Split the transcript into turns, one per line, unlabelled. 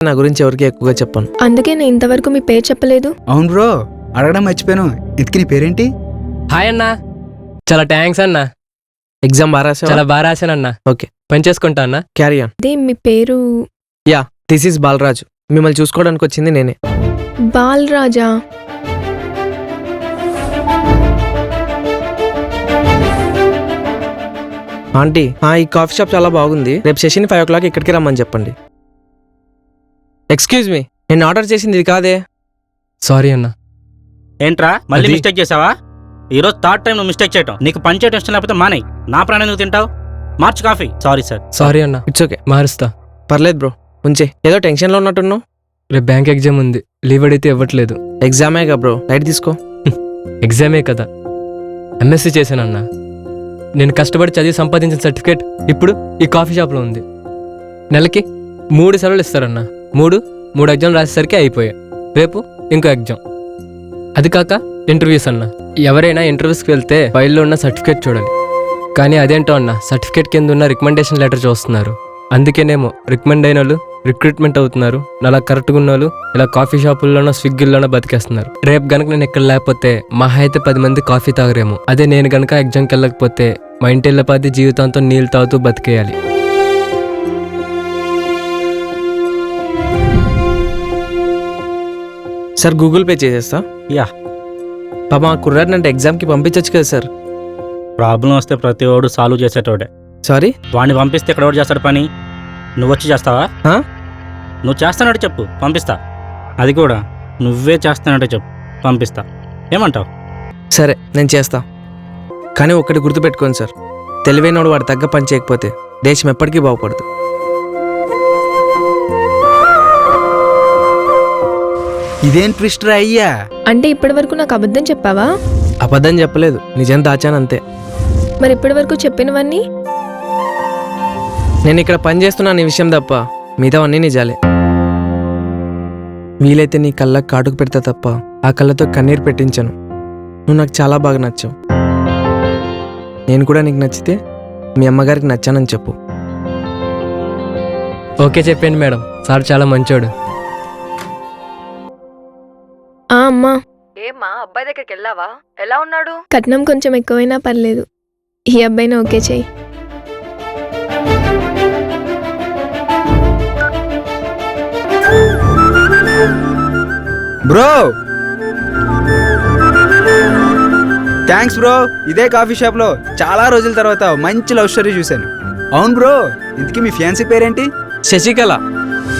నా గురించి ఎవరికి ఎక్కువగా చెప్పాను.
అందుకే నేను ఇంతవరకు మీ పేరు చెప్పలేదు.
అవును బ్రో, అడగడం మర్చిపోయాను. ఇంతకీ నీ పేరేంటి?
హాయ్ అన్నా, చాలా థ్యాంక్స్ అన్నా.
ఎగ్జామ్ బాగా రాసావా?
చాలా బాగా రాశానన్నా.
ఓకే,
పని చేసుకుంటా అన్నా.
Carry on.
అదే మీ పేరు
యా, దిస్ ఈస్ బాలరాజు. మిమ్మల్ని చూసుకోవడానికి వచ్చింది నేనే.
బాలరాజా?
ఆంటీ, ఈ కాఫీ షాప్ చాలా బాగుంది. రేపు సెషన్ 5 o'clock ఇక్కడికి రమ్మని చెప్పండి. ఎక్స్క్యూజ్ మీ, నేను ఆర్డర్ చేసింది ఇది కాదే.
సారీ అన్నా.
ఏంట్రా మళ్ళీ
అది-
మిస్టేక్ చేసావా? ఈరోజు థర్డ్ టైం నువ్వు మిస్టేక్ చేయటం. నీకు పని చేయడం ఇష్టం లేకపోతే మానేయ్. నా ప్రాణం నువ్వు తింటావు. March coffee. Sorry sir.
Sorry అన్నా,
ఇట్స్ ఓకే,
మారుస్తా.
పర్లేదు బ్రో, ఉంచే. ఏదో టెన్షన్లో ఉన్నట్టున్నావు.
రేపు బ్యాంక్ ఎగ్జామ్ ఉంది, లీవ్ అడిగితే ఇవ్వట్లేదు.
ఎగ్జామేగా బ్రో, లైట్ తీసుకో.
ఎగ్జామే కదా. ఎంఎస్సీ చేశానన్నా. నేను కష్టపడి చదివి సంపాదించిన సర్టిఫికేట్ ఇప్పుడు ఈ కాఫీ షాప్లో ఉంది. నెలకి 3 సెలవులు ఇస్తారన్నా. 3 ఎగ్జామ్ రాసేసరికి అయిపోయాయి. రేపు ఇంకో ఎగ్జామ్. అది కాక ఇంటర్వ్యూస్ అన్నా. ఎవరైనా ఇంటర్వ్యూస్కి వెళ్తే ఫైల్లో ఉన్న సర్టిఫికేట్ చూడాలి. కానీ అదేంటో అన్నా, సర్టిఫికేట్ కింద ఉన్న రికమెండేషన్ లెటర్ చూస్తున్నారు. అందుకేనేమో రికమెండ్ అయిన వాళ్ళు రిక్రూట్మెంట్ అవుతున్నారు. అలా కరెక్ట్గా ఉన్న వాళ్ళు ఇలా కాఫీ షాపుల్లోనో స్విగ్గీల్లోనో బతికేస్తున్నారు. రేపు గనక నేను ఇక్కడ లేకపోతే మహా అయితే 10 మంది కాఫీ తాగరేమో. అదే నేను గనక ఎగ్జామ్కి వెళ్ళకపోతే మా ఇంటిళ్ళ 10 జీవితాంతో నీళ్ళు తాగుతూ బతికేయాలి.
సార్ గూగుల్ పే చేసేస్తా.
యా.
పాప మా కుర్రాడిని అంటే ఎగ్జామ్కి పంపించచ్చు కదా సార్.
ప్రాబ్లం వస్తే ప్రతి వాడు సాల్వ్ చేసేటోడే.
సారీ.
వాడిని పంపిస్తే ఇక్కడ ఎవడు చేస్తాడు పని? నువ్వు వచ్చి చేస్తావా?
ఆ?
నువ్వు చేస్తానంటే చెప్పు, పంపిస్తా. అది కూడా నువ్వే చేస్తానంటే చెప్పు, పంపిస్తా. ఏమంటావు?
సరే, నేను చేస్తా. కానీ ఒక్కటి గుర్తుపెట్టుకోండి సార్, తెలివైనోడు వాడు తగ్గ పని చేయకపోతే దేశం ఎప్పటికీ బాగుపడదు.
ఇదేం ట్విస్ట్ రా అయ్యా?
అంటే ఇప్పటి వరకు నాకు అబద్ధం చెప్పావా?
అబద్ధం చెప్పలేదు, నిజం దాచాను అంతే.
మరి ఇప్పటి వరకు చెప్పినవన్నీ?
నేను ఇక్కడ పని చేస్తున్నాను ఈ విషయం తప్ప మిగతావన్నీ నిజాలే. వీలైతే నీ కళ్ళకు కాటుకు పెడతా తప్ప ఆ కళ్ళతో కన్నీరు పెట్టించను. నువ్వు నాకు చాలా బాగా నచ్చావు. నేను కూడా నీకు నచ్చితే మీ అమ్మగారికి నచ్చానని చెప్పు.
ఓకే చెప్పండి మేడం, సార్ చాలా మంచోడు.
అమ్మా,
ఏమ్మా అబ్బాయి దగ్గరికి వెళ్ళావా? ఎలా ఉన్నాడు?
కట్నం కొంచెం ఎక్కువైనా పర్లేదు, ఈ అబ్బాయిని ఓకే చెయ్యి.
Bro thanks bro. ఇదే కాఫీ షాప్లో చాలా రోజుల తర్వాత మంచి లవ్ స్టోరీ చూశాను. అవును బ్రో, ఇంతకీ మీ ఫ్యాన్సీ పేరేంటి?
శశికళ.